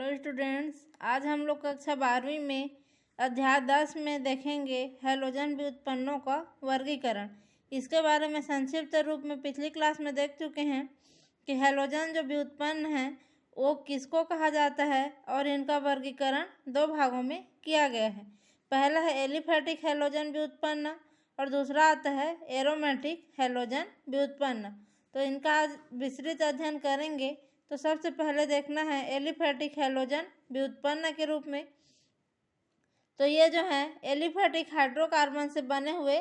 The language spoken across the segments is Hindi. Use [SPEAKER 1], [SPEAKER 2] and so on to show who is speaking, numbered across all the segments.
[SPEAKER 1] हेलो स्टूडेंट्स, आज हम लोग कक्षा 12वीं में अध्याय 10 में देखेंगे हैलोजन व्युत्पन्नों का वर्गीकरण। इसके बारे में संक्षिप्त रूप में पिछली क्लास में देख चुके हैं कि हैलोजन जो व्युत्पन्न हैं वो किसको कहा जाता है और इनका वर्गीकरण दो भागों में किया गया है। पहला है एलिफैटिक हैलोजन व्युत्पन्न और दूसरा आता है एरोमेटिक हैलोजन व्युत्पन्न। तो इनका आज विस्तृत अध्ययन करेंगे। तो सबसे पहले देखना है एलिफैटिक हैलोजन व्युत्पन्न के रूप में। तो ये जो है एलिफैटिक हाइड्रोकार्बन से बने हुए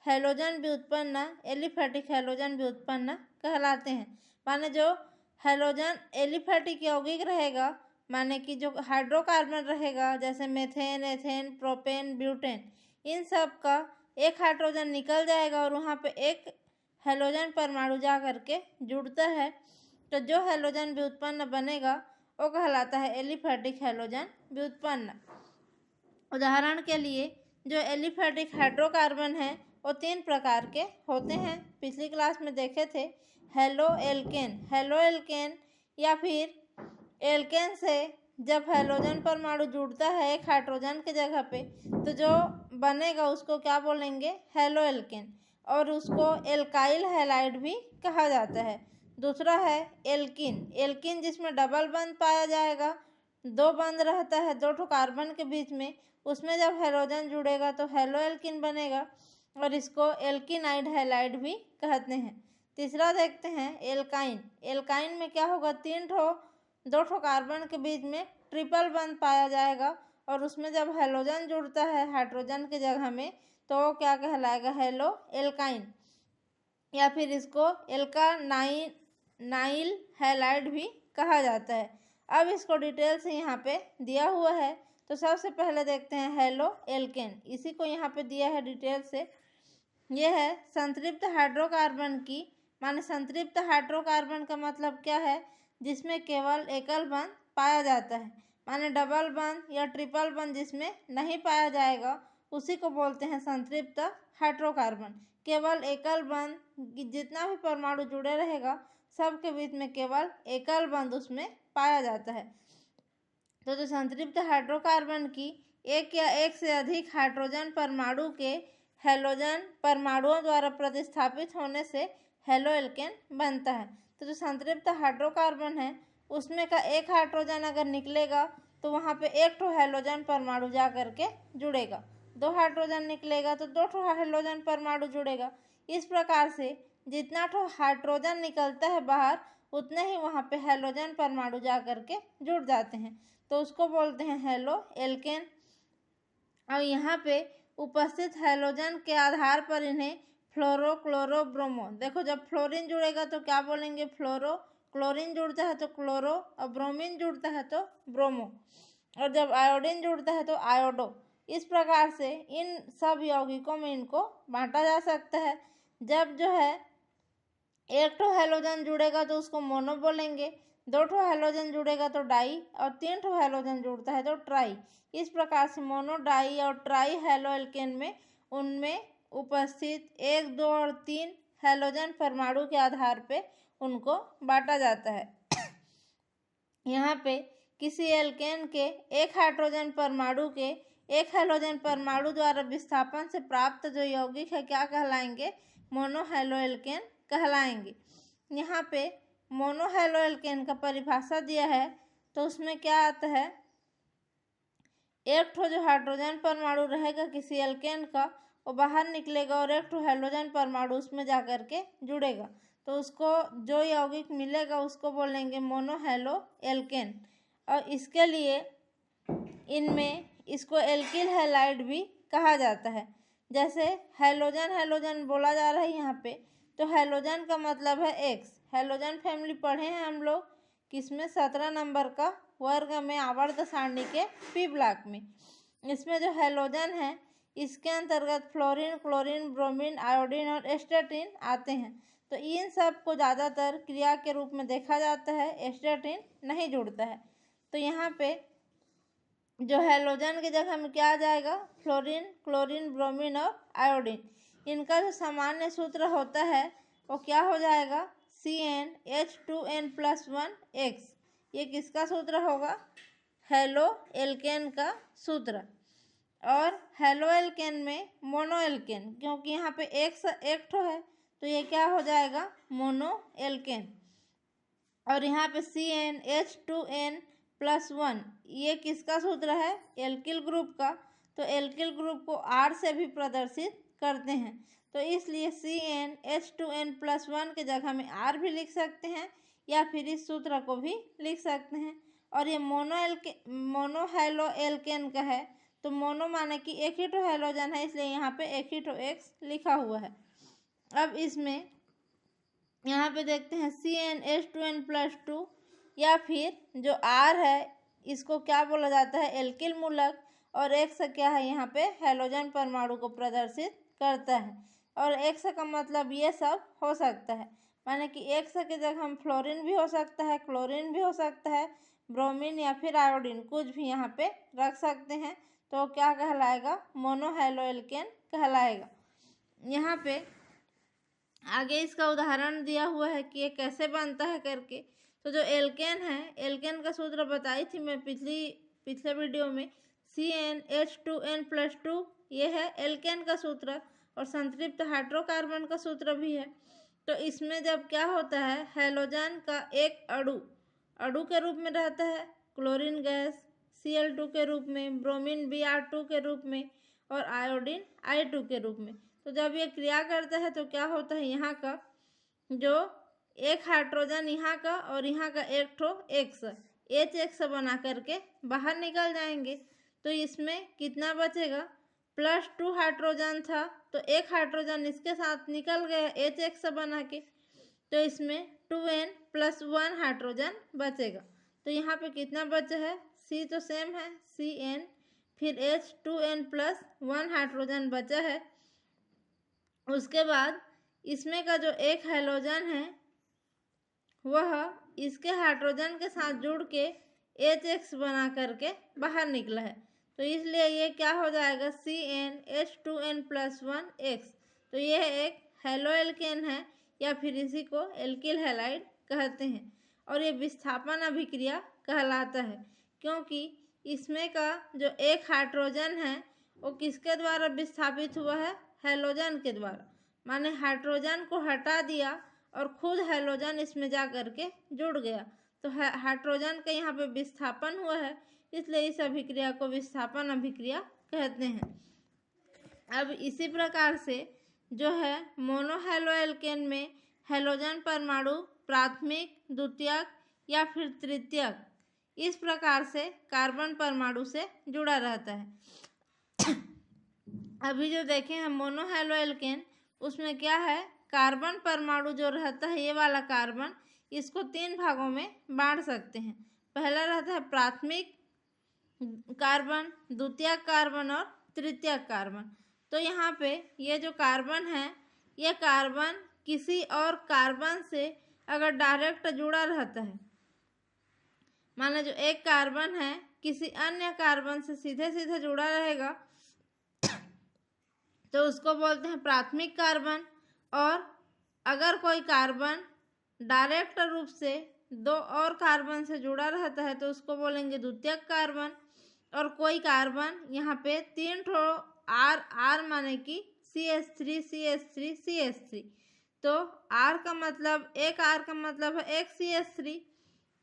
[SPEAKER 1] हैलोजन व्युत्पन्न एलिफैटिक हैलोजन व्युत्पन्न कहलाते हैं। माने जो हैलोजन एलिफैटिक यौगिक रहेगा, माने कि जो हाइड्रोकार्बन रहेगा जैसे मेथेन, एथेन, प्रोपेन, ब्यूटेन, इन सब का एक हाइड्रोजन निकल जाएगा और वहाँ पे एक हैलोजन परमाणु जा करके जुड़ता है। तो जो हैलोजन व्युत्पन्न बनेगा वो कहलाता है एलिफैटिक हैलोजन व्युत्पन्न। उदाहरण के लिए जो एलिफैटिक हाइड्रोकार्बन है वो 3 प्रकार के होते हैं। पिछली क्लास में देखे थे हेलो एल्केन या फिर एल्केन से जब हैलोजन परमाणु जुड़ता है एक हाइड्रोजन के जगह पे तो जो बनेगा उसको क्या बोलेंगे, हेलो एल्केन, और उसको एल्काइल हैलाइड भी कहा जाता है। दूसरा है एल्किन जिसमें डबल बंध पाया जाएगा, 2 बंध रहता है 2 ठो कार्बन के बीच में, उसमें जब हैलोजन जुड़ेगा तो हेलो एल्किन बनेगा और इसको एल्किनाइड हैलाइड भी कहते हैं। तीसरा देखते हैं एल्काइन में क्या होगा, 2 ठो कार्बन के बीच में ट्रिपल बंध पाया जाएगा और उसमें जब हैलोजन जुड़ता है हाइड्रोजन के जगह में तो वो क्या कहलाएगा, हेलो एल्काइन, या फिर इसको एल्कानाइल हैलाइड भी कहा जाता है। अब इसको डिटेल से यहाँ पे दिया हुआ है। तो सबसे पहले देखते हैं हेलो एल्केन, इसी को यहाँ पे दिया है डिटेल से। यह है संतृप्त हाइड्रोकार्बन की, माने संतृप्त हाइड्रोकार्बन का मतलब क्या है, जिसमें केवल एकल बंध पाया जाता है, माने डबल बंध या ट्रिपल बंध जिसमें नहीं पाया जाएगा उसी को बोलते हैं संतृप्त हाइड्रोकार्बन। केवल एकल बंध, जितना भी परमाणु जुड़े रहेगा सबके बीच में केवल एकल बंध उसमें पाया जाता है। तो जो संतृप्त हाइड्रोकार्बन की एक या एक से अधिक हाइड्रोजन परमाणु के हैलोजन परमाणुओं द्वारा प्रतिस्थापित होने से हेलो एल्केन बनता है। तो जो संतृप्त हाइड्रोकार्बन है उसमें का एक हाइड्रोजन अगर निकलेगा तो वहाँ पे 1 ठो हैलोजन परमाणु जा करके जुड़ेगा, 2 हाइड्रोजन निकलेगा तो 2 ठो हैलोजन परमाणु जुड़ेगा। इस प्रकार से जितना ठो हाइड्रोजन निकलता है बाहर उतने ही वहाँ पे हैलोजन परमाणु जा करके जुड़ जाते हैं, तो उसको बोलते हैं हेलो एल्केन। और यहाँ पे उपस्थित हैलोजन के आधार पर इन्हें फ्लोरो, क्लोरो, ब्रोमो, देखो जब फ्लोरीन जुड़ेगा तो क्या बोलेंगे, फ्लोरो, क्लोरीन जुड़ता है तो क्लोरो, और ब्रोमीन जुड़ता है तो ब्रोमो, और जब आयोडीन जुड़ता है तो आयोडो। इस प्रकार से इन सब यौगिकों में इनको बांटा जा सकता है। जब जो है 1 ठो हैलोजन जुड़ेगा तो उसको मोनो बोलेंगे, 2 ठो हैलोजन जुड़ेगा तो डाई, और 3 ठो हैलोजन जुड़ता है तो ट्राई। इस प्रकार से मोनो, डाई और ट्राई हैलो एल्केन में उनमें उपस्थित 1, 2 और 3 हैलोजन परमाणु के आधार पे उनको बांटा जाता है। यहाँ पे किसी एल्केन के एक हाइड्रोजन परमाणु के एक हैलोजन परमाणु द्वारा विस्थापन से प्राप्त जो यौगिक है क्या कहलाएंगे, मोनो हैलो एल्केन कहलाएंगे। यहाँ पे मोनो हैलो एल्केन का परिभाषा दिया है तो उसमें क्या आता है, 1 ठो जो हाइड्रोजन परमाणु रहेगा किसी एल्केन का वो बाहर निकलेगा और 1 ठो हैलोजन परमाणु उसमें जा कर के जुड़ेगा, तो उसको जो यौगिक मिलेगा उसको बोलेंगे मोनो हैलो एल्केन। और इसके लिए इनमें इसको एल्किल हैलाइड भी कहा जाता है। जैसे हैलोजन बोला जा रहा है यहाँ पे, तो हैलोजन का मतलब है एक्स। हैलोजन फैमिली पढ़े हैं हम लोग किसमें, 17 नंबर का वर्ग में आवर्त सारणी के पी ब्लॉक में। इसमें जो हैलोजन है इसके अंतर्गत फ्लोरीन, क्लोरीन, ब्रोमीन, आयोडीन और एस्टेटिन आते हैं। तो इन सब को ज़्यादातर क्रिया के रूप में देखा जाता है, एस्टेटिन नहीं जुड़ता है। तो यहाँ पे जो हैलोजन की जगह में क्या आ जाएगा, फ्लोरीन, क्लोरीन, ब्रोमीन और आयोडीन। इनका जो सामान्य सूत्र होता है वो क्या हो जाएगा, CnH2n+1x। ये किसका सूत्र होगा, हेलो एल्केन का सूत्र। और हेलो एल्केन में मोनो एल्केन, क्योंकि यहाँ पे एक ठो है तो ये क्या हो जाएगा, मोनो एल्केन। और यहाँ पे CnH2n+1 ये किसका सूत्र है, एल्किल ग्रुप का। तो एल्किल ग्रुप को R से भी प्रदर्शित करते हैं, तो इसलिए CnH2n+1 की जगह में R भी लिख सकते हैं या फिर इस सूत्र को भी लिख सकते हैं। और ये मोनो हेलो एल्केन का है, तो मोनो माने कि एक ही ठो हेलोजन है, इसलिए यहाँ पे एक ही ठो X लिखा हुआ है। अब इसमें यहाँ पे देखते हैं CnH2n+2 या फिर जो R है इसको क्या बोला जाता है, एल्किल मूलक। और X क्या है, यहाँ पे हेलोजन परमाणु को प्रदर्शित करता है। और X का मतलब ये सब हो सकता है, माने कि X की जगह हम फ्लोरीन भी हो सकता है, क्लोरीन भी हो सकता है, ब्रोमीन या फिर आयोडीन कुछ भी यहाँ पे रख सकते हैं। तो क्या कहलाएगा, मोनोहेलो एल्केन कहलाएगा। यहाँ पे आगे इसका उदाहरण दिया हुआ है कि ये कैसे बनता है करके। तो जो एल्केन है, एल्केन का सूत्र बताई थी मैं पिछले वीडियो में, CnH2n+2 ये है एल्केन का सूत्र। और संतृप्त हाइड्रोकार्बन का सूत्र भी है। तो इसमें जब क्या होता है, हेलोजन का एक अणु के रूप में रहता है, क्लोरीन गैस Cl2 के रूप में, ब्रोमीन Br2 के रूप में, और आयोडीन I2 के रूप में। तो जब ये क्रिया करता है तो क्या होता है, यहाँ का जो एक हाइड्रोजन यहाँ का और यहाँ का एक ठो X H बना करके बाहर निकल जाएंगे। तो इसमें कितना बचेगा, +2 हाइड्रोजन था तो एक हाइड्रोजन इसके साथ निकल गया H बना के, तो इसमें 2n+1 हाइड्रोजन बचेगा। तो यहाँ पे कितना बचा है, C तो सेम है Cn, फिर H2n+1 हाइड्रोजन बचा है। उसके बाद इसमें का जो एक हेलोजन है वह इसके हाइड्रोजन के साथ जुड़ के H बना करके बाहर निकला है, तो इसलिए ये क्या हो जाएगा, CnH2n+1X। तो यह एक हेलो एल्केन है या फिर इसी को एल्किल हैलाइड कहते हैं। और ये विस्थापन अभिक्रिया कहलाता है, क्योंकि इसमें का जो एक हाइड्रोजन है वो किसके द्वारा विस्थापित हुआ है, हेलोजन के द्वारा। माने हाइड्रोजन को हटा दिया और खुद हेलोजन इसमें जा करके जुड़ गया, तो हाइड्रोजन का यहाँ पे विस्थापन हुआ है, इसलिए इस अभिक्रिया को विस्थापन अभिक्रिया कहते हैं। अब इसी प्रकार से जो है मोनोहेलो एल्केन में हेलोजन परमाणु प्राथमिक, द्वितीयक या फिर तृतीयक इस प्रकार से कार्बन परमाणु से जुड़ा रहता है। अभी जो देखें हम मोनोहेलो एल्केन, उसमें क्या है, कार्बन परमाणु जो रहता है ये वाला कार्बन, इसको 3 भागों में बांट सकते हैं। पहला रहता है प्राथमिक कार्बन, द्वितीयक कार्बन और तृतीयक कार्बन। तो यहाँ पे ये जो कार्बन है, ये कार्बन किसी और कार्बन से अगर डायरेक्ट जुड़ा रहता है, माना जो एक कार्बन है किसी अन्य कार्बन से सीधे सीधे जुड़ा रहेगा तो उसको बोलते हैं प्राथमिक कार्बन। और अगर कोई कार्बन डायरेक्ट रूप से 2 और कार्बन से जुड़ा रहता है तो उसको बोलेंगे द्वितीयक कार्बन। और कोई कार्बन यहाँ पे 3 ठो R माने कि CH3 CH3 CH3, तो R का मतलब, एक R का मतलब है एक CH3,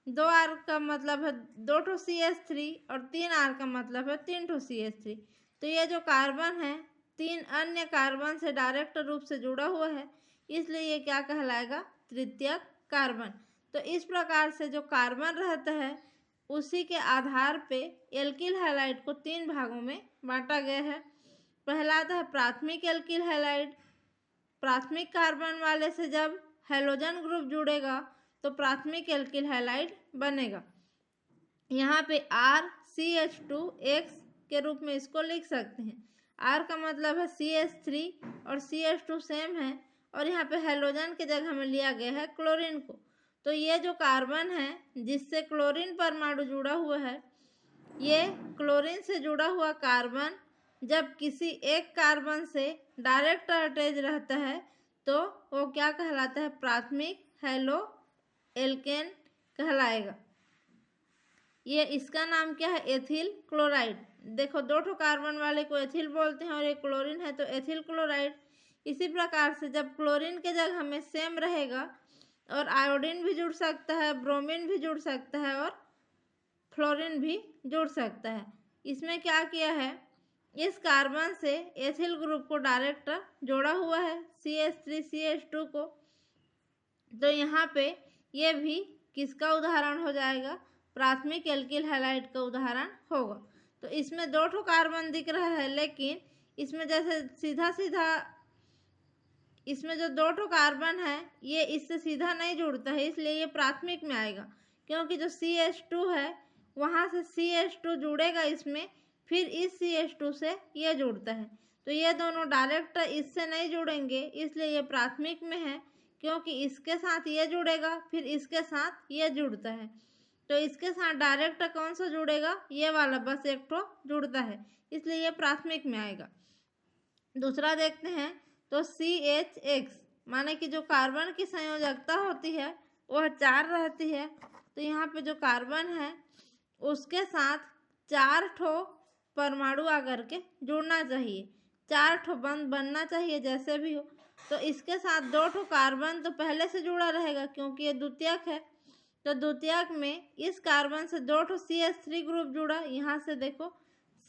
[SPEAKER 1] 2 R का मतलब है 2 ठो CH3 और 3 R का मतलब है 3 ठो CH3। तो ये जो कार्बन है 3 अन्य कार्बन से डायरेक्ट रूप से जुड़ा हुआ है, इसलिए ये क्या कहलाएगा, तृतीयक कार्बन। तो इस प्रकार से जो कार्बन रहता है उसी के आधार पे एल्किल हैलाइड को 3 भागों में बांटा गया है। पहला आता है प्राथमिक एल्किल हैलाइड। प्राथमिक कार्बन वाले से जब हेलोजन ग्रुप जुड़ेगा तो प्राथमिक एल्किल हैलाइड बनेगा। यहाँ पे RCH2X के रूप में इसको लिख सकते हैं। R का मतलब है CH3 और CH2 सेम है, और यहाँ पे हेलोजन के जगह में लिया गया है क्लोरीन को। तो ये जो कार्बन है जिससे क्लोरीन परमाणु जुड़ा हुआ है, ये क्लोरीन से जुड़ा हुआ कार्बन जब किसी एक कार्बन से डायरेक्ट अटैच रहता है तो वो क्या कहलाता है, प्राथमिक हेलो एल्केन कहलाएगा। ये इसका नाम क्या है, एथिल क्लोराइड। देखो 2 ठो कार्बन वाले को एथिल बोलते हैं और ये क्लोरीन है तो एथिल क्लोराइड। इसी प्रकार से जब क्लोरीन के जगह में सेम रहेगा और आयोडीन भी जुड़ सकता है, ब्रोमीन भी जुड़ सकता है और फ्लोरीन भी जुड़ सकता है। इसमें क्या किया है, इस कार्बन से एथिल ग्रुप को डायरेक्ट जोड़ा हुआ है CH3CH2 को। तो यहाँ पे ये भी किसका उदाहरण हो जाएगा, प्राथमिक एल्किल हैलाइड का उदाहरण होगा। तो इसमें 2 ठो कार्बन दिख रहा है, लेकिन इसमें जैसे सीधा सीधा इसमें जो 2 ठो कार्बन है ये इससे सीधा नहीं जुड़ता है, इसलिए ये प्राथमिक में आएगा। क्योंकि जो CH2 है वहाँ से CH2 जुड़ेगा इसमें, फिर इस CH2 से ये जुड़ता है। तो ये दोनों डायरेक्ट इससे नहीं जुड़ेंगे, इसलिए ये प्राथमिक में है। क्योंकि इसके साथ ये जुड़ेगा फिर इसके साथ ये जुड़ता है, तो इसके साथ डायरेक्ट कौन सा जुड़ेगा, ये वाला बस एक ठो जुड़ता है, इसलिए ये प्राथमिक में आएगा। दूसरा देखते हैं तो CH माने कि जो कार्बन की संयोजकता होती है वह 4 रहती है। तो यहाँ पे जो कार्बन है उसके साथ 4 ठो परमाणु आकर के जुड़ना चाहिए, 4 ठो बंध बनना चाहिए जैसे भी हो। तो इसके साथ 2 ठो कार्बन तो पहले से जुड़ा रहेगा क्योंकि ये द्वितीयक है। तो द्वितीयक में इस कार्बन से 2 ठो CH3 ग्रुप जुड़ा, यहाँ से देखो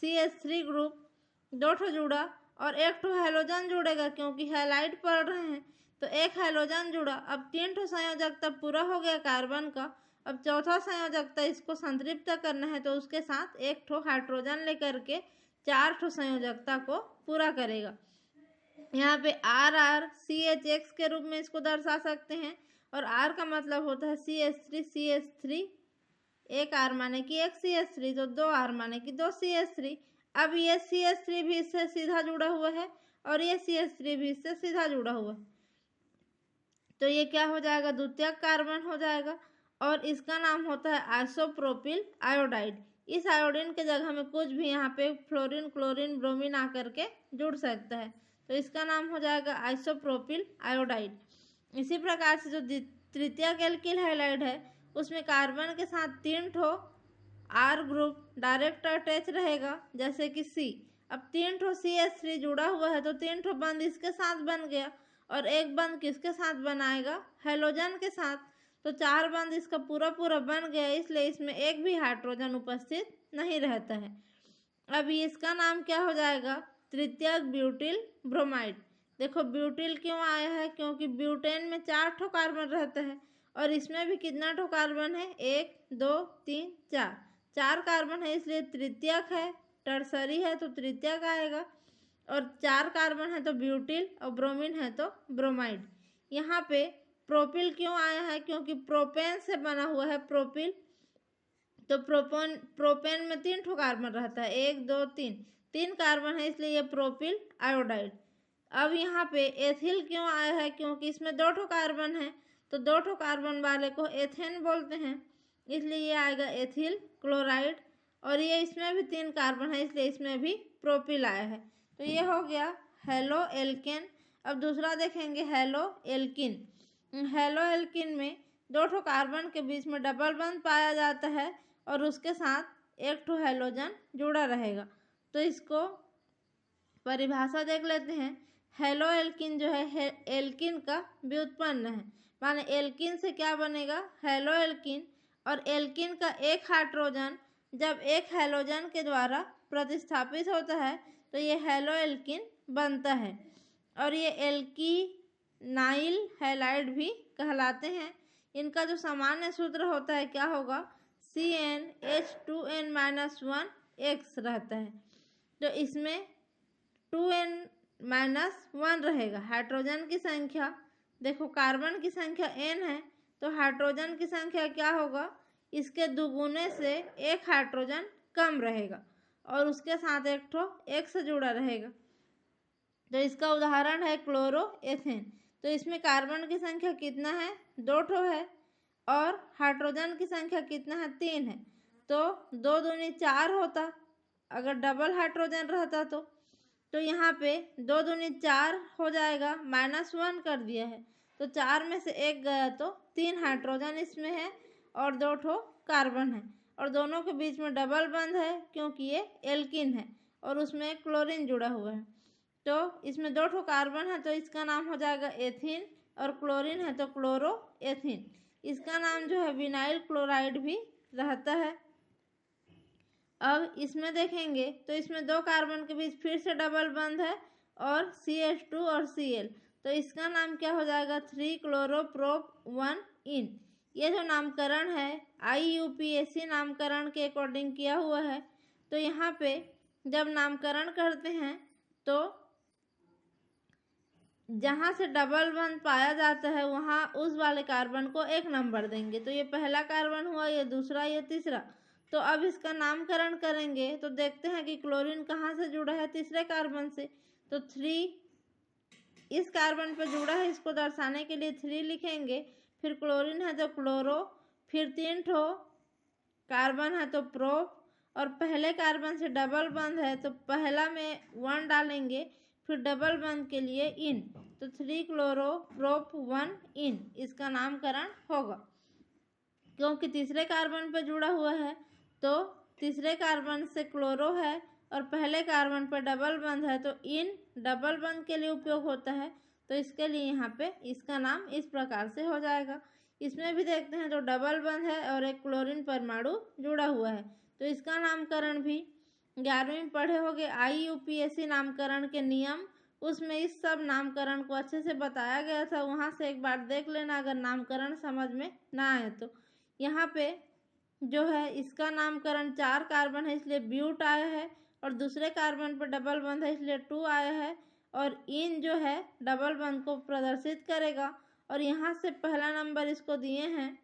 [SPEAKER 1] CH3 ग्रुप 2 ठो जुड़ा और 1 ठो हैलोजन जुड़ेगा क्योंकि हैलाइड पढ़ रहे हैं। तो 1 हैलोजन जुड़ा। अब 3 ठो संयोजकता पूरा हो गया कार्बन का। अब चौथा संयोजकता इसको संतृप्त करना है, तो उसके साथ 1 ठो हाइड्रोजन लेकर के 4 ठो संयोजकता को पूरा करेगा। यहाँ पे RR CHX के रूप में इसको दर्शा सकते हैं और R का मतलब होता है CH3 एक R माने कि 1 CH3, तो 2 R माने कि 2 CH3। अब ये CH3 भी इससे सीधा जुड़ा हुआ है और ये CH3 भी इससे सीधा जुड़ा हुआ है, तो ये क्या हो जाएगा, द्वितीयक कार्बन हो जाएगा और इसका नाम होता है आइसोप्रोपिल आयोडाइड। इस आयोडीन के जगह में कुछ भी यहाँ पे फ्लोरीन, क्लोरीन, ब्रोमीन आकर के जुड़ सकता है, तो इसका नाम हो जाएगा आइसोप्रोपिल आयोडाइड। इसी प्रकार से जो तृतीयक एल्किल हैलाइड है उसमें कार्बन के साथ 3 ठो R ग्रुप डायरेक्ट अटैच रहेगा जैसे कि C। अब 3 ठो CH3 जुड़ा हुआ है तो 3 ठो बंद इसके साथ बन गया और एक बंद किसके साथ बनाएगा, हैलोजन के साथ। तो 4 बंद इसका पूरा पूरा बन गया, इसलिए इसमें एक भी हाइड्रोजन उपस्थित नहीं रहता है। अभी इसका नाम क्या हो जाएगा, तृतीयक ब्यूटिल ब्रोमाइड। देखो ब्यूटिल क्यों आया है, क्योंकि ब्यूटेन में 4 ठो कार्बन रहता है और इसमें भी कितना ठो कार्बन है, 1 2 3 4 कार्बन है, इसलिए तृतीयक है। टर्सरी है तो तृतीयक आएगा और 4 कार्बन है तो ब्यूटिल और ब्रोमीन है तो ब्रोमाइड। यहाँ पे प्रोपिल क्यों आया है, क्योंकि प्रोपेन से बना हुआ है प्रोपिल। तो प्रोपेन में 3 ठो कार्बन रहता है, 1 2 3 कार्बन है, इसलिए ये प्रोपिल आयोडाइड। अब यहाँ पे एथिल क्यों आया है, क्योंकि इसमें 2 ठो कार्बन है तो 2 ठो कार्बन वाले को एथेन बोलते हैं, इसलिए ये आएगा एथिल क्लोराइड। और ये इसमें भी 3 कार्बन है इसलिए इसमें भी प्रोपिल आया है। तो ये हो गया हेलो एल्केन। अब दूसरा देखेंगे हेलो एल्किन। हेलो एल्किन में 2 ठो कार्बन के बीच में डबल बंध पाया जाता है और उसके साथ 1 ठो हैलोजन जुड़ा रहेगा। तो इसको परिभाषा देख लेते हैं। हेलो एल्किन जो है एल्किन का व्युत्पन्न है, माने एल्किन से क्या बनेगा, हेलो एल्किन। और एल्किन का एक हाइड्रोजन जब एक हैलोजन के द्वारा प्रतिस्थापित होता है तो ये हेलो एल्किन बनता है और ये एल्कीनाइल हैलाइड भी कहलाते हैं। इनका जो सामान्य सूत्र होता है क्या होगा, CnH2n-1x रहता है। तो इसमें 2n-1 रहेगा। हाइड्रोजन की संख्या देखो, कार्बन की संख्या n है तो हाइड्रोजन की संख्या क्या होगा, इसके दुगुने से 1 हाइड्रोजन कम रहेगा और उसके साथ 1 ठो x जुड़ा रहेगा। तो इसका उदाहरण है क्लोरोएथेन। तो इसमें कार्बन की संख्या कितना है, 2 ठो है और हाइड्रोजन की संख्या कितना है, 3 है। तो 2 दूनी 4 होता अगर डबल हाइड्रोजन रहता तो यहाँ पे 2 दूनी 4 हो जाएगा, -1 कर दिया है तो 4 में से 1 गया तो 3 हाइड्रोजन इसमें है और 2 ठो कार्बन है और दोनों के बीच में डबल बंध है क्योंकि ये एल्किन है और उसमें क्लोरीन जुड़ा हुआ है। तो इसमें 2 ठो कार्बन है तो इसका नाम हो जाएगा एथीन, और क्लोरीन है तो क्लोरो एथीन। इसका नाम जो है विनाइल क्लोराइड भी रहता है। अब इसमें देखेंगे तो इसमें 2 कार्बन के बीच फिर से डबल बंध है और CH2 और Cl, तो इसका नाम क्या हो जाएगा 3-chloroprop-1-इन। ये जो नामकरण है IUPAC नामकरण के अकॉर्डिंग किया हुआ है। तो यहाँ पे जब नामकरण करते हैं तो जहाँ से डबल बंध पाया जाता है वहाँ उस वाले कार्बन को 1 नंबर देंगे। तो ये पहला कार्बन हुआ, ये दूसरा, ये तीसरा। तो अब इसका नामकरण करेंगे तो देखते हैं कि क्लोरीन कहाँ से जुड़ा है, तीसरे कार्बन से। तो 3 इस कार्बन पर जुड़ा है, इसको दर्शाने के लिए 3 लिखेंगे। फिर क्लोरीन है तो क्लोरो, फिर 3 ठो कार्बन है तो प्रोप, और पहले कार्बन से डबल बंध है तो पहला में 1 डालेंगे, फिर डबल बंध के लिए इन, तो 3-chloroprop-1-इन इसका नामकरण होगा। क्योंकि तीसरे कार्बन पर जुड़ा हुआ है तो तीसरे कार्बन से क्लोरो है और पहले कार्बन पर डबल बंध है तो इन डबल बंध के लिए उपयोग होता है। तो इसके लिए यहाँ पे इसका नाम इस प्रकार से हो जाएगा। इसमें भी देखते हैं तो डबल बंध है और एक क्लोरीन परमाणु जुड़ा हुआ है, तो इसका नामकरण भी 11वीं में पढ़े होंगे IUPAC नामकरण के नियम, उसमें इस सब नामकरण को अच्छे से बताया गया था, वहाँ से एक बार देख लेना अगर नामकरण समझ में ना आए तो। यहाँ पे जो है इसका नामकरण 4 कार्बन है इसलिए ब्यूट आया है, और दूसरे कार्बन पर डबल बंध है इसलिए 2 आया है, और इन जो है डबल बंध को प्रदर्शित करेगा। और यहाँ से पहला नंबर इसको दिए हैं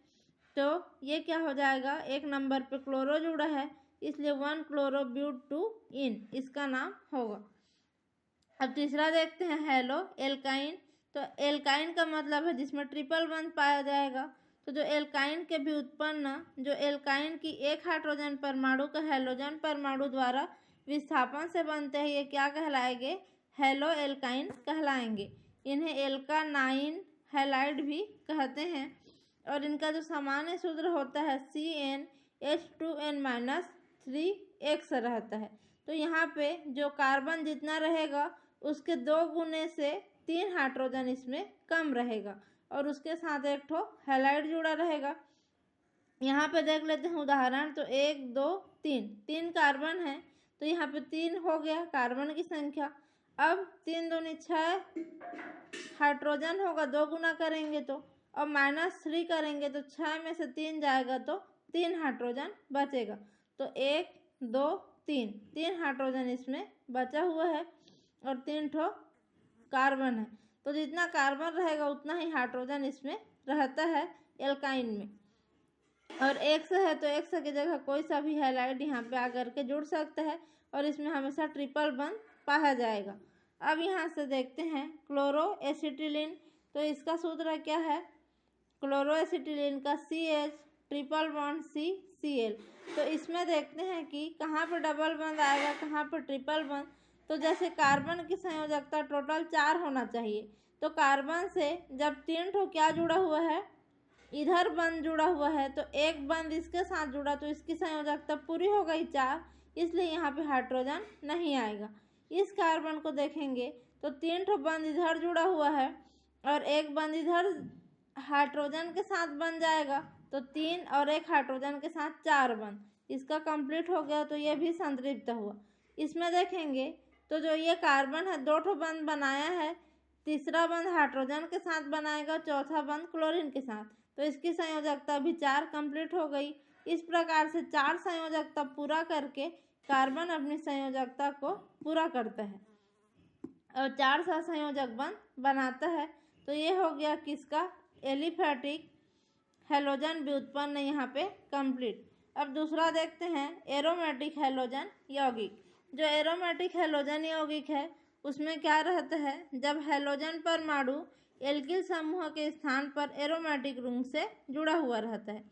[SPEAKER 1] तो ये क्या हो जाएगा, 1 नंबर पे क्लोरो जुड़ा है इसलिए 1-chloro-bute-2-इन इसका नाम होगा। अब तीसरा देखते हैं हेलो एल्काइन। तो एल्काइन का मतलब है जिसमें ट्रिपल बंध पाया जाएगा। तो जो एल्काइन के भी उत्पन्न जो एल्काइन की 1 हाइड्रोजन परमाणु का हैलोजन परमाणु द्वारा विस्थापन से बनते हैं, ये क्या कहलाएंगे, हेलो एल्काइन कहलाएंगे। इन्हें एल्कानाइन हैलाइड भी कहते हैं, और इनका जो सामान्य सूत्र होता है CnH2n-3x रहता है। तो यहाँ पे जो कार्बन जितना रहेगा उसके 2 गुने से 3 हाइड्रोजन इसमें कम रहेगा, और उसके साथ एक ठो हैलाइड जुड़ा रहेगा। यहाँ पे देख लेते हैं उदाहरण, तो 1 2 3 कार्बन है तो यहाँ पे 3 हो गया कार्बन की संख्या। अब 3 दूनी 6 हाइड्रोजन होगा, 2 गुना करेंगे तो, अब -3 करेंगे तो 6 में से 3 जाएगा तो 3 हाइड्रोजन बचेगा। तो 1 2 3 हाइड्रोजन इसमें बचा हुआ है और 3 ठो कार्बन है। तो जितना कार्बन रहेगा उतना ही हाइड्रोजन इसमें रहता है एल्काइन में। और एक्स है तो एक्स की जगह कोई सा भी हैलाइड यहाँ पे आकर के जुड़ सकता है, और इसमें हमेशा ट्रिपल बंध पाया जाएगा। अब यहाँ से देखते हैं क्लोरो एसिटिलीन। तो इसका सूत्र क्या है, क्लोरो एसिटिलीन का CH ट्रिपल बॉन्ड CCl। तो इसमें देखते हैं कि कहाँ पर डबल बंध आएगा, कहाँ पर ट्रिपल बंध। तो जैसे कार्बन की संयोजकता टोटल 4 होना चाहिए, तो कार्बन से जब 3 ठो क्या जुड़ा हुआ है, इधर बंध जुड़ा हुआ है, तो एक बंध इसके साथ जुड़ा तो इसकी संयोजकता पूरी हो गई 4, इसलिए यहाँ पे हाइड्रोजन नहीं आएगा। इस कार्बन को देखेंगे तो 3 ठो बंध इधर जुड़ा हुआ है और एक बंध इधर हाइड्रोजन के साथ बन जाएगा, तो 3 और 1 हाइड्रोजन के साथ 4 बंध, इसका कंप्लीट हो गया, तो ये भी संतृप्त हुआ। इसमें देखेंगे तो जो ये कार्बन है 2 ठो बंध बनाया है, तीसरा बंध हाइड्रोजन के साथ बनाएगा, चौथा बंध क्लोरीन के साथ, तो इसकी संयोजकता भी 4 कंप्लीट हो गई। इस प्रकार से 4 संयोजकता पूरा करके कार्बन अपनी संयोजकता को पूरा करता है और 4 सहसंयोजक बंध बनाता है। तो ये हो गया किसका, एलिफैटिक हैलोजन व्युत्पन्न यहाँ पे कंप्लीट। अब दूसरा देखते हैं एरोमेटिक हैलोजन यौगिक। जो एरोमेटिक हैलोजन यौगिक है उसमें क्या रहता है, जब हैलोजन परमाणु एल्किल समूह के स्थान पर एरोमेटिक रिंग से जुड़ा हुआ रहता है।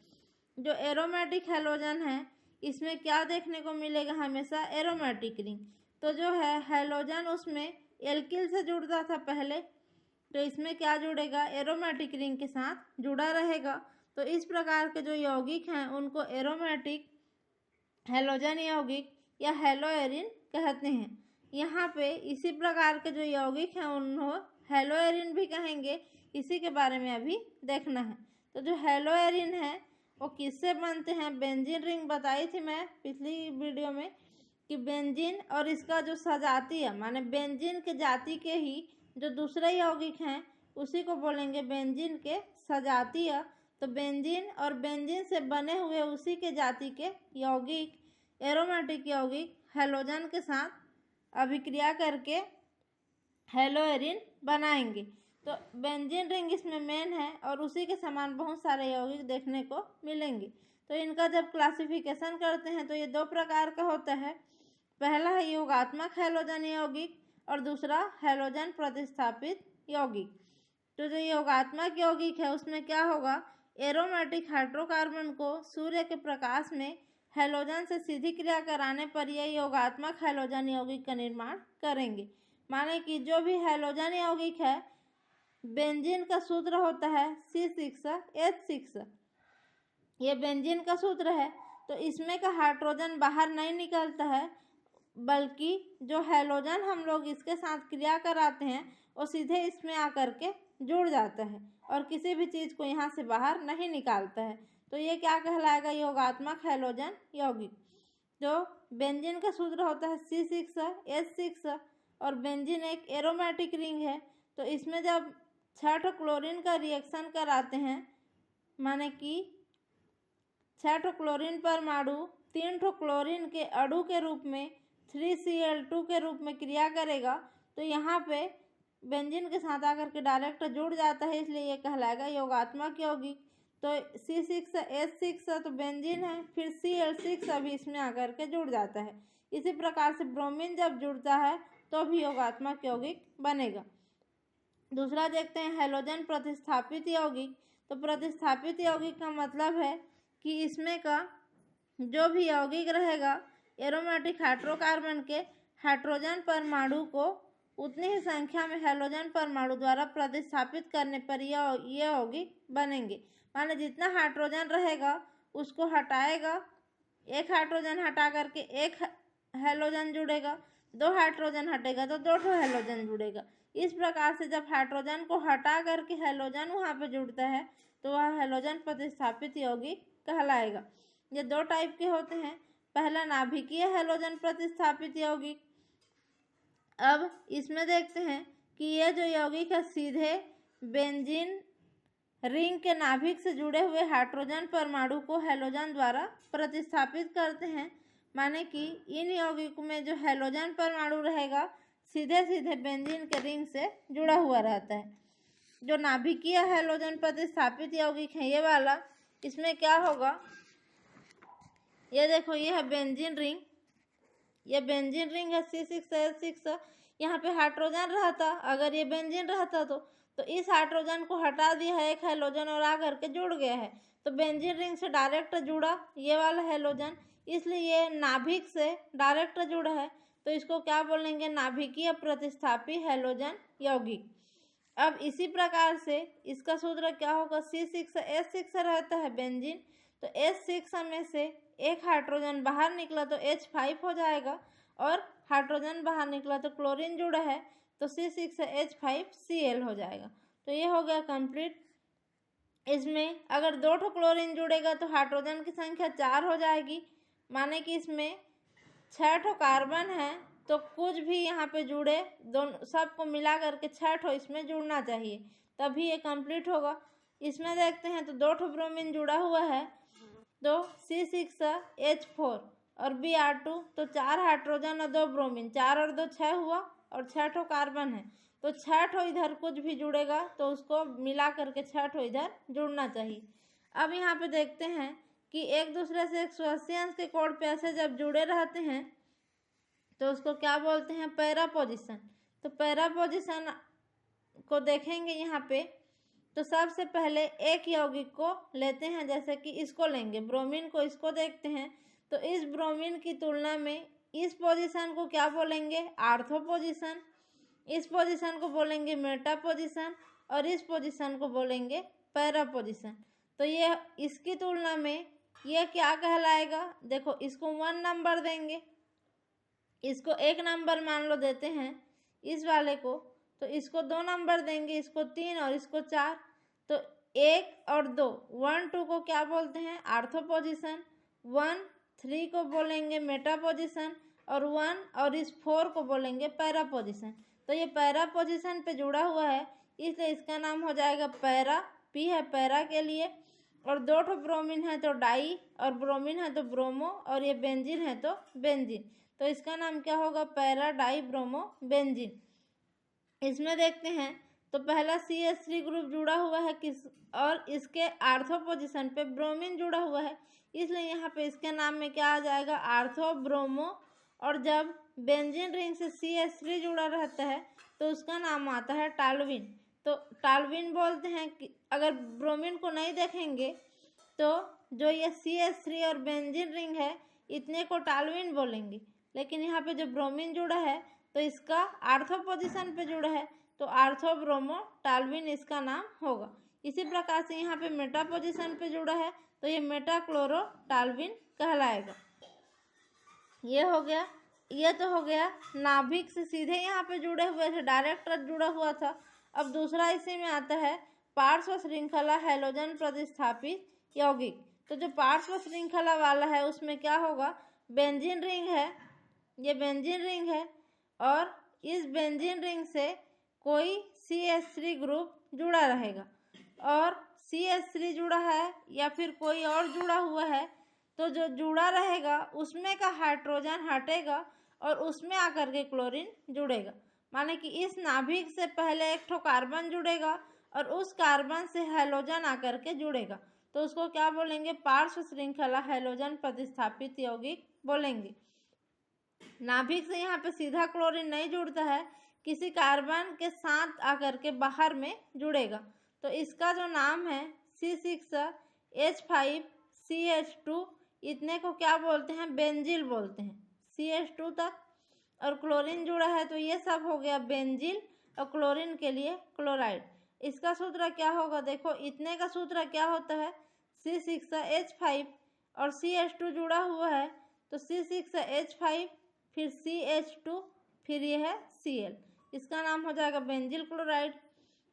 [SPEAKER 1] जो एरोमेटिक हैलोजन है इसमें क्या देखने को मिलेगा, हमेशा एरोमेटिक रिंग। तो जो है हैलोजन उसमें एल्किल से जुड़ता था पहले, तो इसमें क्या जुड़ेगा, एरोमेटिक रिंग के साथ जुड़ा रहेगा। तो इस प्रकार के जो यौगिक हैं उनको एरोमेटिक हैलोजन यौगिक या हैलोएरिन कहते हैं। यहाँ पे इसी प्रकार के जो यौगिक हैं उन्हें हैलोएरिन भी कहेंगे। इसी के बारे में अभी देखना है। तो जो हैलोएरिन है वो किससे बनते हैं? बेंजीन रिंग बताई थी मैं पिछली वीडियो में कि बेंजीन और इसका जो सजाती है माने बेंजीन के जाति के ही जो दूसरे यौगिक हैं उसी को बोलेंगे बेंजीन के सजातीय। तो बेंजीन और बेंजीन से बने हुए उसी के जाति के यौगिक एरोमेटिक यौगिक हैलोजन के साथ अभिक्रिया करके हैलोएरिन बनाएंगे। तो बेंजीन रिंग इसमें मेन है और उसी के समान बहुत सारे यौगिक देखने को मिलेंगे। तो इनका जब क्लासिफिकेशन करते हैं तो ये दो प्रकार का होता है। पहला है योगात्मक हैलोजन यौगिक और दूसरा हैलोजन प्रतिस्थापित यौगिक। तो जो योगात्मक यौगिक है उसमें क्या होगा? एरोमेटिक हाइड्रोकार्बन को सूर्य के प्रकाश में हैलोजन से सीधी क्रिया कराने पर यह योगात्मक हैलोजन यौगिक का निर्माण करेंगे। माने कि जो भी हैलोजन यौगिक है बेंजीन का सूत्र होता है C6H6। ये बेंजीन का सूत्र है। तो इसमें का हाइड्रोजन बाहर नहीं निकलता है बल्कि जो हैलोजन हम लोग इसके साथ क्रिया कराते हैं वो सीधे इसमें आकर के जुड़ जाता है और किसी भी चीज़ को यहाँ से बाहर नहीं निकालता है। तो ये क्या कहलाएगा? योगात्मक हैलोजन यौगिक। जो बेंजीन का सूत्र होता है C6H6 और बेंजीन एक एरोमेटिक रिंग है। तो इसमें जब 6 क्लोरीन का रिएक्शन कराते हैं माने कि 6 क्लोरीन परमाणु 3 क्लोरीन के अणु के रूप में 3Cl2 के रूप में क्रिया करेगा तो यहाँ पे बेंजीन के साथ आकर के डायरेक्ट जुड़ जाता है, इसलिए ये कहलाएगा योगात्मक यौगिक। तो C6H6 तो बेंजीन है, फिर Cl6 अभी इसमें आकर के जुड़ जाता है। इसी प्रकार से ब्रोमीन जब जुड़ता है तो भी योगात्मक यौगिक बनेगा। दूसरा देखते हैं हैलोजन प्रतिस्थापित यौगिक। तो प्रतिस्थापित यौगिक का मतलब है कि इसमें का जो भी यौगिक रहेगा एरोमेटिक हाइड्रोकार्बन के हाइड्रोजन परमाणु को उतनी ही संख्या में हैलोजन परमाणु द्वारा प्रतिस्थापित करने पर ये यौगिक बनेंगे। माने जितना हाइड्रोजन रहेगा उसको हटाएगा, एक हाइड्रोजन हटा करके एक हैलोजन जुड़ेगा, 2 हाइड्रोजन हटेगा तो 2 हैलोजन जुड़ेगा। इस प्रकार से जब हाइड्रोजन को हटा करके हैलोजन वहाँ पे जुड़ता है तो वह हैलोजन प्रतिस्थापित यौगिक कहलाएगा। ये 2 टाइप के होते हैं। पहला नाभिकीय हैलोजन प्रतिस्थापित यौगिक। अब इसमें देखते हैं कि ये जो यौगिक है सीधे बेंजीन रिंग के नाभिक से जुड़े हुए हाइड्रोजन परमाणु को हैलोजन द्वारा प्रतिस्थापित करते हैं। माने कि इन यौगिकों में जो हैलोजन परमाणु रहेगा सीधे सीधे बेंजीन के रिंग से जुड़ा हुआ रहता है। जो नाभिकीय हैलोजन प्रतिस्थापित यौगिक है ये वाला, इसमें क्या होगा? ये देखो ये है बेंजीन रिंग, ये बेंजीन रिंग है C6H6। यहाँ पे हाइड्रोजन रहता, अगर ये बेंजीन रहता तो इस हाइड्रोजन को हटा दिया है एक हैलोजन और आकर के जुड़ गया है। तो बेंजीन रिंग से डायरेक्ट जुड़ा ये वाला हैलोजन, इसलिए ये नाभिक से डायरेक्ट जुड़ा है। तो इसको क्या बोलेंगे? नाभिकीय प्रतिस्थापी हैलोजन यौगिक। अब इसी प्रकार से इसका सूत्र क्या होगा? C6H6 रहता है बेंजीन, तो H6 में से एक हाइड्रोजन बाहर निकला तो H5 हो जाएगा और हाइड्रोजन बाहर निकला तो क्लोरीन जुड़ा है तो C6H5Cl हो जाएगा। तो ये हो गया कंप्लीट। इसमें अगर 2 क्लोरीन जुड़ेगा तो हाइड्रोजन की संख्या 4 हो जाएगी। माने कि इसमें 6 कार्बन है तो कुछ भी यहाँ पे जुड़े दोनों सबको मिला करके 6 इसमें जुड़ना चाहिए तभी ये कंप्लीट होगा। इसमें देखते हैं तो 2 ब्रोमीन जुड़ा हुआ है तो C6H4 और Br2 तो 4 हाइड्रोजन और 2 ब्रोमीन, 4 और 2 6 हुआ और 6 कार्बन है तो 6 इधर कुछ भी जुड़ेगा तो उसको मिला करके 6 इधर जुड़ना चाहिए। अब यहाँ पे देखते हैं कि एक दूसरे से 180 अंश के कोण पे ऐसे जब जुड़े रहते हैं तो उसको क्या बोलते हैं? Para position. तो पैरा पोजीशन को देखेंगे यहाँ पे तो सबसे पहले एक यौगिक को लेते हैं, जैसे कि इसको लेंगे ब्रोमीन को, इसको देखते हैं तो इस ब्रोमीन की तुलना में इस पोजीशन को क्या बोलेंगे? Ortho position. इस पोजीशन को बोलेंगे मेटा पोजीशन और इस पोजीशन को बोलेंगे पैरा पोजीशन। तो ये इसकी तुलना में ये क्या कहलाएगा? देखो इसको 1 नंबर देंगे, इसको 1 नंबर मान लो देते हैं इस वाले को, तो इसको 2 नंबर देंगे, इसको 3 और इसको 4। तो 1 और 2, 1 2 को क्या बोलते हैं? Ortho position. 1 3 को बोलेंगे मेटा पोजीशन, और 1 और इस 4 को बोलेंगे पैरा पोजीशन। तो ये पैरा पोजीशन पे जुड़ा हुआ है, इसलिए इसका नाम हो जाएगा पैरा। पी है पैरा के लिए, और 2 ठो ब्रोमीन है तो डाई, और ब्रोमीन है तो ब्रोमो, और ये बेंजीन है तो बेंजीन। तो इसका नाम क्या होगा? Para die bromo benzene. इसमें देखते हैं तो पहला CH3 ग्रुप जुड़ा हुआ है किस, और इसके आर्थो पोजीशन पे ब्रोमीन जुड़ा हुआ है, इसलिए यहाँ पे इसके नाम में क्या आ जाएगा? Ortho bromo. और जब बेंजीन रिंग से CH3 जुड़ा रहता है तो उसका नाम आता है टालविन। तो टालविन बोलते हैं कि अगर ब्रोमीन को नहीं देखेंगे तो जो ये CH3 और बेंजीन रिंग है इतने को टालविन बोलेंगे, लेकिन यहाँ पे जो ब्रोमीन जुड़ा है तो इसका आर्थो पोजीशन पे जुड़ा है, तो आर्थो ब्रोमो टालविन इसका नाम होगा। इसी प्रकार से यहाँ पे मेटा पोजीशन पे जुड़ा है तो ये मेटा क्लोरो टालविन कहलाएगा। ये हो गया। ये तो हो गया नाभिक से सीधे यहाँ पे जुड़े हुए थे, डायरेक्ट जुड़ा हुआ था। अब दूसरा इसी में आता है पार्श्व श्रृंखला हैलोजन प्रतिस्थापित यौगिक। तो जो पार्श्व श्रृंखला वाला है उसमें क्या होगा? बेंजीन रिंग है, ये बेंजीन रिंग है, और इस बेंजीन रिंग से कोई CH3 ग्रुप जुड़ा रहेगा, और CH3 जुड़ा है या फिर कोई और जुड़ा हुआ है, तो जो जुड़ा रहेगा उसमें का हाइड्रोजन हटेगा और उसमें आकर के क्लोरीन जुड़ेगा। माने कि इस नाभिक से पहले एक ठो कार्बन जुड़ेगा और उस कार्बन से हैलोजन आकर के जुड़ेगा, तो उसको क्या बोलेंगे? पार्श्व श्रृंखला हैलोजन प्रतिस्थापित यौगिक बोलेंगे। नाभिक से यहाँ पे सीधा क्लोरीन नहीं जुड़ता है, किसी कार्बन के साथ आकर के बाहर में जुड़ेगा, तो इसका जो नाम है C6H5CH2, इतने को क्या बोलते हैं? बेंजील बोलते हैं। CH2 तक और क्लोरीन जुड़ा है तो ये सब हो गया बेंजील, और क्लोरीन के लिए क्लोराइड। इसका सूत्र क्या होगा? देखो इतने का सूत्र क्या होता है? C6H5 और CH2 जुड़ा हुआ है तो C6H5 फिर CH2 फिर ये है Cl, इसका नाम हो जाएगा बेंजील क्लोराइड।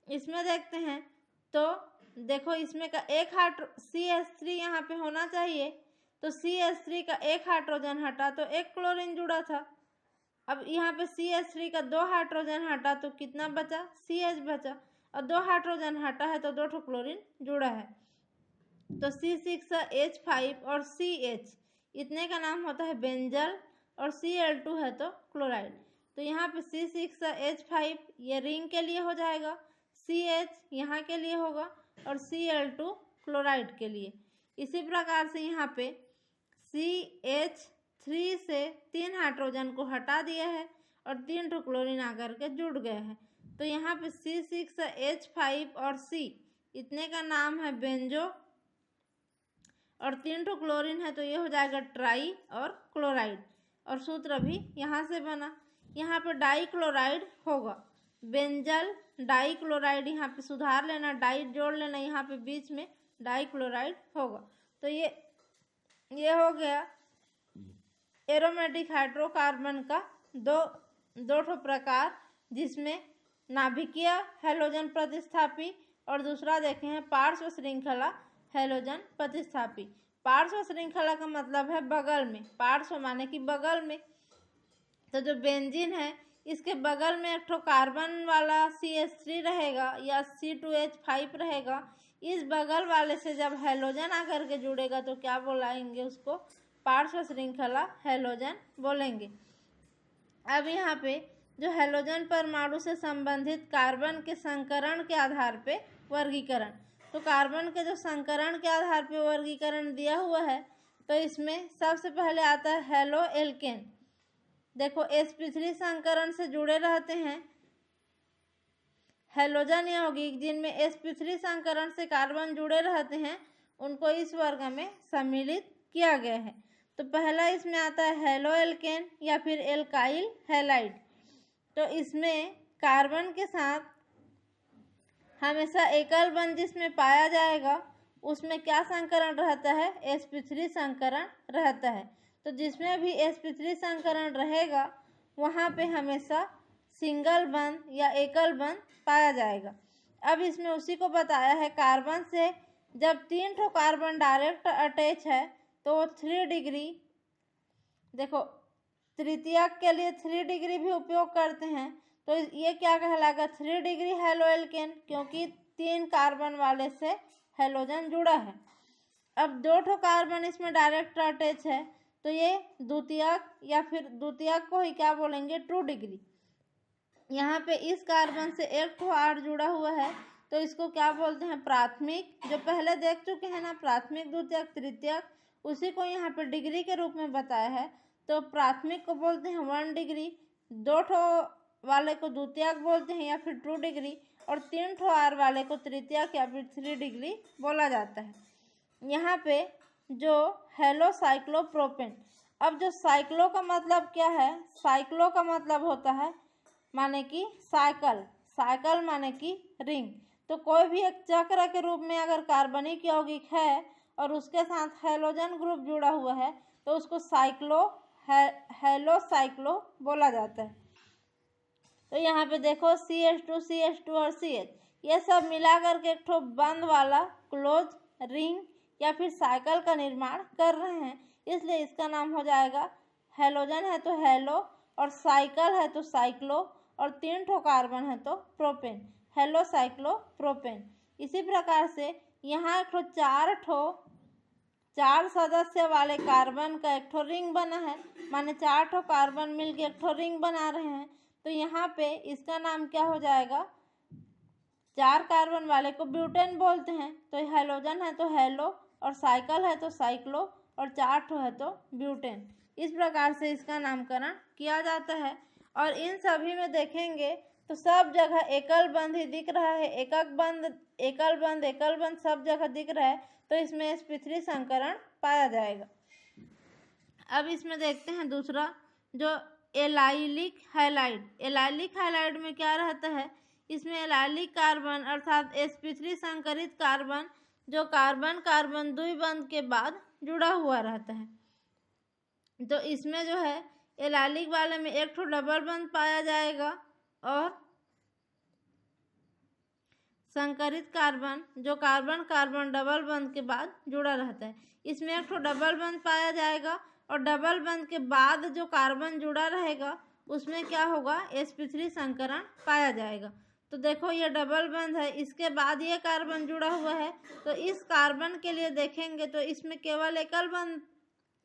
[SPEAKER 1] इसमें देखते हैं तो देखो इसमें का एक CH3 यहाँ पे होना चाहिए, तो CH3 का एक हाइड्रोजन हटा तो एक क्लोरीन जुड़ा था। अब यहाँ पे CH3 का 2 हाइड्रोजन हटा तो कितना बचा? CH बचा, और 2 हाइड्रोजन हटा है तो 2 ठो क्लोरीन जुड़ा है, तो C6H5 और CH इतने का नाम होता है बेंजल, और Cl2 है तो क्लोराइड। तो यहाँ पे C6H5 ये रिंग के लिए हो जाएगा, CH यहाँ के लिए होगा, और Cl2 क्लोराइड के लिए। इसी प्रकार से यहाँ पे CH3 से 3 हाइड्रोजन को हटा दिया है और 3 ठो क्लोरीन आकर के जुड़ गए हैं, तो यहाँ पे C6H5 और C इतने का नाम है बेंजो, और 3 ठो क्लोरीन है तो ये हो जाएगा ट्राई और क्लोराइड, और सूत्र भी यहाँ से बना। यहाँ पे डाई क्लोराइड होगा, बेंजल डाई क्लोराइड, यहाँ पे सुधार लेना, डाई जोड़ लेना, यहाँ पे बीच में डाई क्लोराइड होगा। तो ये हो गया एरोमेटिक हाइड्रोकार्बन का दो ठो प्रकार, जिसमें नाभिकीय हैलोजन प्रतिस्थापी और दूसरा देखे हैं पार्श्व श्रृंखला हैलोजन प्रतिस्थापी। पार्श्व श्रृंखला का मतलब है बगल में, पार्श्व माने कि बगल में। तो जो बेंजीन है इसके बगल में एक ठो कार्बन वाला CH3 रहेगा या C2H5 रहेगा, इस बगल वाले से जब हैलोजन आकर के जुड़ेगा तो क्या बोलाएंगे? उसको पार्श्व श्रृंखला हैलोजन बोलेंगे। अब यहाँ पे जो हैलोजन परमाणु से संबंधित कार्बन के संकरण के आधार पे वर्गीकरण, तो कार्बन के जो संकरण के आधार पे वर्गीकरण दिया हुआ है, तो इसमें सबसे पहले आता है हेलो एल्केन। देखो sp3 संकरण से जुड़े रहते हैं हैलोजन यौगिक, जिनमें sp3 संकरण से कार्बन जुड़े रहते हैं, उनको इस वर्ग में सम्मिलित किया गया है। तो पहला इसमें आता है हेलो एल्केन या फिर एल्काइल हैलाइड। तो इसमें कार्बन के साथ हमेशा एकल बंध जिसमें पाया जाएगा उसमें क्या संकरण रहता है, sp3 संकरण रहता है। तो जिसमें भी sp3 संकरण रहेगा वहाँ पे हमेशा सिंगल बंध या एकल बंध पाया जाएगा। अब इसमें उसी को बताया है, कार्बन से जब 3 ठो कार्बन डायरेक्ट अटैच है तो 3 डिग्री, देखो तृतीयक के लिए 3 डिग्री भी उपयोग करते हैं, तो ये क्या कहलाएगा, 3 डिग्री हेलो एल्केन, क्योंकि 3 कार्बन वाले से हेलोजन जुड़ा है। अब 2 ठो कार्बन इसमें डायरेक्ट अटैच है तो ये द्वितीयक, या फिर द्वितीयक को ही क्या बोलेंगे, 2 डिग्री। यहाँ पे इस कार्बन से 1 ठो R जुड़ा हुआ है तो इसको क्या बोलते हैं, प्राथमिक। जो पहले देख चुके हैं ना, प्राथमिक, द्वितीयक, तृतीयक, उसी को यहाँ पे डिग्री के रूप में बताया है। तो प्राथमिक को बोलते हैं 1 डिग्री, 2 ठो वाले को द्वितीयक बोलते हैं या फिर 2 डिग्री, और 3 ठो R वाले को तृतीयक या फिर 3 डिग्री बोला जाता है। यहाँ पे जो हेलो साइक्लोप्रोपेन, अब जो साइक्लो का मतलब क्या है, साइक्लो का मतलब होता है माने कि साइकिल, साइकिल माने कि रिंग। तो कोई भी एक चक्र के रूप में अगर कार्बनिक यौगिक है और उसके साथ हेलोजन ग्रुप जुड़ा हुआ है तो उसको हेलो साइक्लो बोला जाता है। तो यहाँ पे देखो CH2, CH2 और CH, ये सब मिलाकर के एक ठो बंद वाला क्लोज रिंग या फिर साइकिल का निर्माण कर रहे हैं, इसलिए इसका नाम हो जाएगा, हेलोजन है तो हेलो, और साइकिल है तो साइक्लो, और 3 ठो कार्बन है तो प्रोपेन, हेलो साइक्लो प्रोपेन। इसी प्रकार से यहाँ एक ठो 4 सदस्य वाले कार्बन का एक ठो रिंग बना है, माने 4 ठो कार्बन मिलके एक ठो रिंग बना रहे हैं। तो यहाँ पे इसका नाम क्या हो जाएगा, 4 कार्बन वाले को ब्यूटेन बोलते हैं। तो हेलोजन है तो हेलो, और साइकिल है तो साइक्लो, और 4 ठो है तो ब्यूटेन। इस प्रकार से इसका नामकरण किया जाता है। और इन सभी में देखेंगे तो सब जगह एकल बंध ही दिख रहा है, एकल बंध सब जगह दिख रहा है, तो इसमें sp3 संकरण पाया जाएगा। अब इसमें देखते हैं दूसरा, जो एलाइलिक हैलाइड। एलाइलिक हैलाइड में क्या रहता है, इसमें एलाइलिक कार्बन अर्थात sp3 संकरित कार्बन जो कार्बन द्विबंध के बाद जुड़ा हुआ रहता है। तो इसमें जो है एलाइलिक वाले में एक ठो डबल बंध पाया जाएगा, और संकरित कार्बन जो कार्बन डबल बंध के बाद जुड़ा रहता है, इसमें एक ठो डबल बंध पाया जाएगा, और डबल बंध के बाद जो कार्बन जुड़ा रहेगा उसमें क्या होगा, sp3 संकरण पाया जाएगा। तो देखो ये डबल बंध है, इसके बाद ये कार्बन जुड़ा हुआ है, तो इस कार्बन के लिए देखेंगे तो इसमें केवल एकल बंध,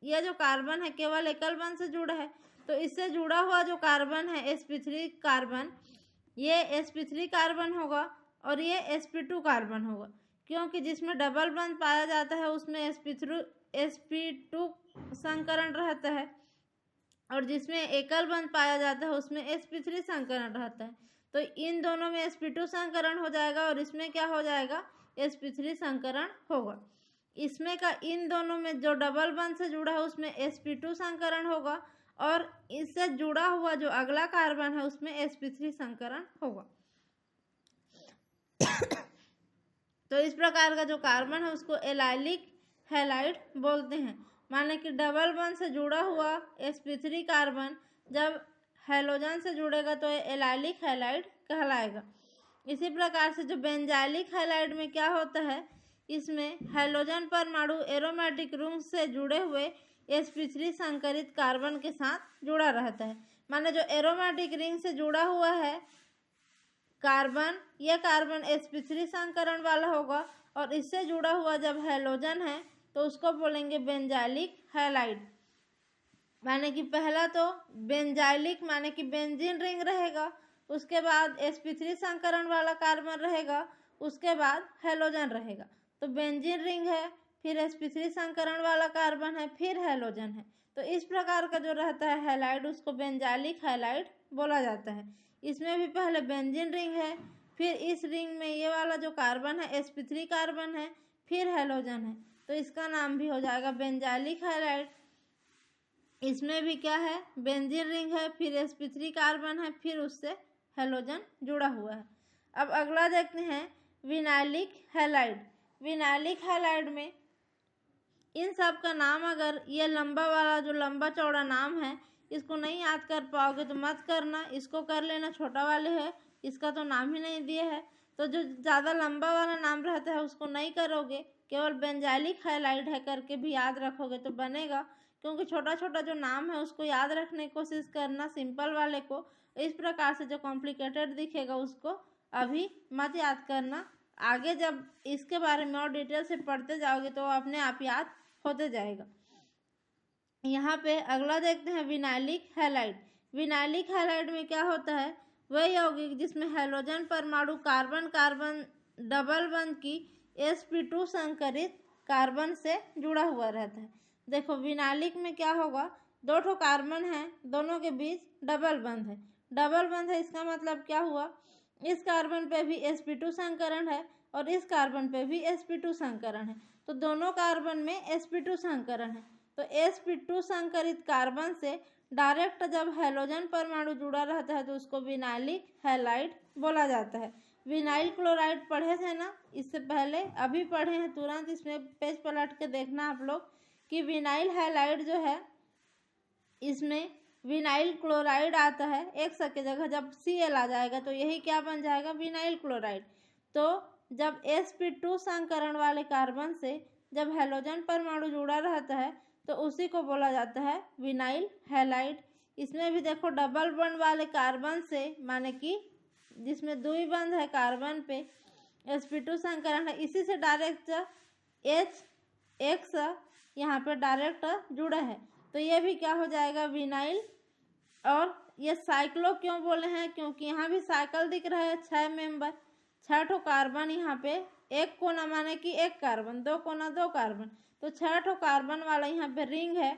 [SPEAKER 1] यह जो कार्बन है केवल एकल बंध से जुड़ा है, तो इससे जुड़ा हुआ जो कार्बन है sp3 कार्बन, ये sp3 कार्बन होगा और ये sp2 कार्बन होगा, क्योंकि जिसमें डबल बंध पाया जाता है उसमें sp2 संकरण रहता है, और जिसमें एकल बंध पाया जाता है उसमें sp3 संकरण रहता है। तो इन दोनों में sp2 संकरण हो जाएगा और इसमें क्या हो जाएगा, sp3 संकरण होगा। इसमें का इन दोनों में जो डबल बंध से जुड़ा है उसमें sp2 संकरण होगा, और इससे जुड़ा हुआ जो अगला कार्बन है उसमें sp3 संकरण होगा। तो इस प्रकार का जो कार्बन है उसको एलाइलिक हैलाइड बोलते हैं, माने कि डबल बंध से जुड़ा हुआ sp3 कार्बन जब हेलोजन से जुड़ेगा तो एलाइलिक हैलाइड कहलाएगा। इसी प्रकार से जो बेंजाइलिक हैलाइड में क्या होता है, इसमें हेलोजन परमाणु एरोमेटिक रिंग से जुड़े हुए sp3 संकरित कार्बन के साथ जुड़ा रहता है, माने जो एरोमेटिक रिंग से जुड़ा हुआ है कार्बन, यह कार्बन sp3 संकरण वाला होगा, और इससे जुड़ा हुआ जब हेलोजन है तो उसको बोलेंगे बेंजाइलिक हैलाइड। माने कि पहला तो बेंजाइलिक माने कि बेंजीन रिंग रहेगा, उसके बाद sp3 संकरण वाला कार्बन रहेगा, उसके बाद हेलोजन रहेगा। तो बेंजीन रिंग है, फिर sp3 संकरण वाला कार्बन है, फिर हेलोजन है। तो इस प्रकार का जो रहता है हैलाइड उसको बेंजाइलिक हैलाइड बोला जाता है। इसमें भी पहले बेंजीन रिंग है, फिर इस रिंग में ये वाला जो कार्बन है sp3 कार्बन है, फिर हेलोजन है, तो इसका नाम भी हो जाएगा बेंजाइलिक हैलाइड। इसमें भी क्या है, बेंजीन रिंग है, फिर sp3 कार्बन है, फिर उससे हेलोजन जुड़ा हुआ है। अब अगला देखते हैं विनाइलिक हैलाइड। विनाइलिक हैलाइड में इन सब का नाम, अगर ये लंबा वाला जो लंबा चौड़ा नाम है इसको नहीं याद कर पाओगे तो मत करना, इसको कर लेना। छोटा वाले है, इसका तो नाम ही नहीं दिए है, तो जो ज़्यादा लंबा वाला नाम रहता है उसको नहीं करोगे, केवल बेंजाइलिक हैलाइड है करके भी याद रखोगे तो बनेगा। क्योंकि छोटा छोटा जो नाम है उसको याद रखने की कोशिश करना, सिंपल वाले को। इस प्रकार से जो कॉम्प्लिकेटेड दिखेगा उसको अभी मत याद करना, आगे जब इसके बारे में और डिटेल से पढ़ते जाओगे तो अपने आप याद होते जाएगा। यहाँ पे अगला देखते हैं विनाइलिक हैलाइड। विनाइलिक हैलाइड में क्या होता है, वह यौगिक जिसमें हैलोजन परमाणु कार्बन कार्बन डबल बंध की sp2 संकरित कार्बन से जुड़ा हुआ रहता है। देखो विनाइलिक में क्या होगा, दो ठो कार्बन है, दोनों के बीच डबल बंध है। डबल बंध है इसका मतलब क्या हुआ, इस कार्बन पे भी sp2 संकरण है और इस कार्बन पे भी sp2 संकरण है, तो दोनों कार्बन में sp2 संकरण है। तो sp2 संकरित कार्बन से डायरेक्ट जब हैलोजन परमाणु जुड़ा रहता है तो उसको विनाइलिक हैलाइड बोला जाता है। विनाइल क्लोराइड पढ़े थे ना इससे पहले, अभी पढ़े हैं तुरंत, इसमें पेज पलट के देखना आप लोग कि विनाइल हैलाइड जो है इसमें विनाइल क्लोराइड आता है, एक की जगह जब Cl आ जाएगा तो यही क्या बन जाएगा, विनाइल क्लोराइड। तो जब sp2 संकरण वाले कार्बन से जब हैलोजन परमाणु जुड़ा रहता है तो उसी को बोला जाता है विनाइल हैलाइड। इसमें भी देखो डबल बंड वाले कार्बन से, माने कि जिसमें द्वि बंध है कार्बन पे sp2 संकरण है, इसी से डायरेक्ट H यहाँ पे डायरेक्ट जुड़ा है, तो ये भी क्या हो जाएगा, विनाइल। और ये साइक्लो क्यों बोले हैं, क्योंकि यहाँ भी साइकिल दिख रहा है, 6 मेंबर, 6 ठो कार्बन यहाँ पे, एक कोना माने कि एक कार्बन, दो कोना दो कार्बन, तो 6 ठो कार्बन वाला यहाँ पे रिंग है,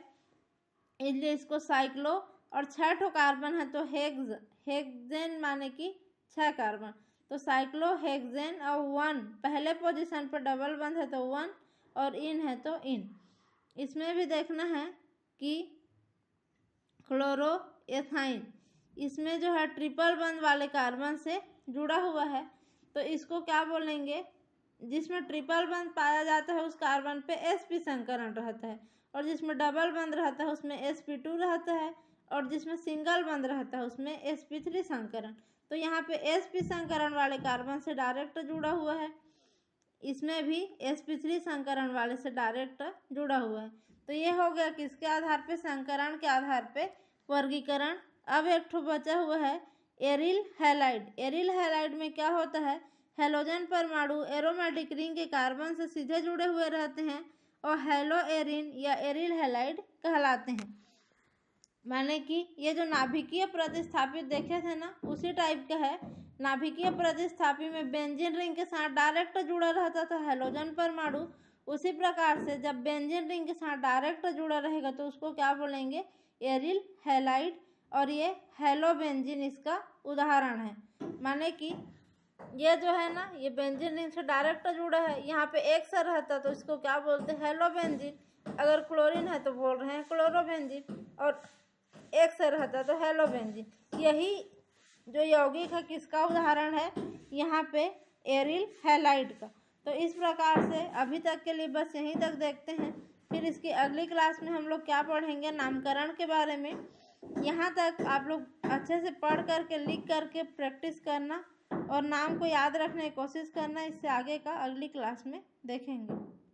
[SPEAKER 1] इसलिए इसको साइक्लो। और 6 ठो कार्बन है तो हेक्सेन माने कि 6 कार्बन, तो साइक्लो हेक्सेन। और 1 पहले पोजीशन पर डबल बंध है तो 1, और इन है तो इन। इसमें भी देखना है कि क्लोरोएथाइन, इसमें जो है ट्रिपल बंध वाले कार्बन से जुड़ा हुआ है, तो इसको क्या बोलेंगे, जिसमें ट्रिपल बंध पाया जाता है उस कार्बन पे sp संकरण रहता है, और जिसमें डबल बंध रहता है उसमें sp2 रहता है, और जिसमें सिंगल बंध रहता है उसमें sp3 संकरण। तो यहाँ पे sp संकरण वाले कार्बन से डायरेक्ट जुड़ा हुआ है, इसमें भी sp3 संकरण वाले से डायरेक्ट जुड़ा हुआ है। तो ये हो गया किसके आधार पे, संकरण के आधार पे वर्गीकरण। अब एक ठो बचा हुआ है एरिल हैलाइड। एरिल हैलाइड में क्या होता है, हैलोजन परमाणु एरोमेटिक रिंग के कार्बन से सीधे जुड़े हुए रहते हैं और हैलो एरिन या एरिल हैलाइड कहलाते हैं। माने कि ये जो नाभिकीय प्रतिस्थापित देखे थे ना उसी टाइप का है। नाभिकीय प्रतिस्थापी में बेंजीन रिंग के साथ डायरेक्ट जुड़ा रहता था हैलोजन परमाणु, उसी प्रकार से जब बेंजीन रिंग के साथ डायरेक्ट जुड़ा रहेगा तो उसको क्या बोलेंगे, एरिल हैलाइड। और ये हेलोबेंजीन इसका उदाहरण है। माने कि ये जो है ना, ये बेंजीन रिंग से डायरेक्ट जुड़ा है, यहाँ पे एक सा रहता तो इसको क्या बोलते हैं, हेलोबेंजीन। अगर क्लोरीन है तो बोल रहे हैं क्लोरोबेंजीन, और एक से रहता तो हेलोबेंजीन। यही जो यौगिक है किसका उदाहरण है, यहाँ पे एरिल हैलाइड का। तो इस प्रकार से अभी तक के लिए बस यहीं तक देखते हैं, फिर इसकी अगली क्लास में हम लोग क्या पढ़ेंगे, नामकरण के बारे में। यहाँ तक आप लोग अच्छे से पढ़ करके लिख करके प्रैक्टिस करना और नाम को याद रखने की कोशिश करना। इससे आगे का अगली क्लास में देखेंगे।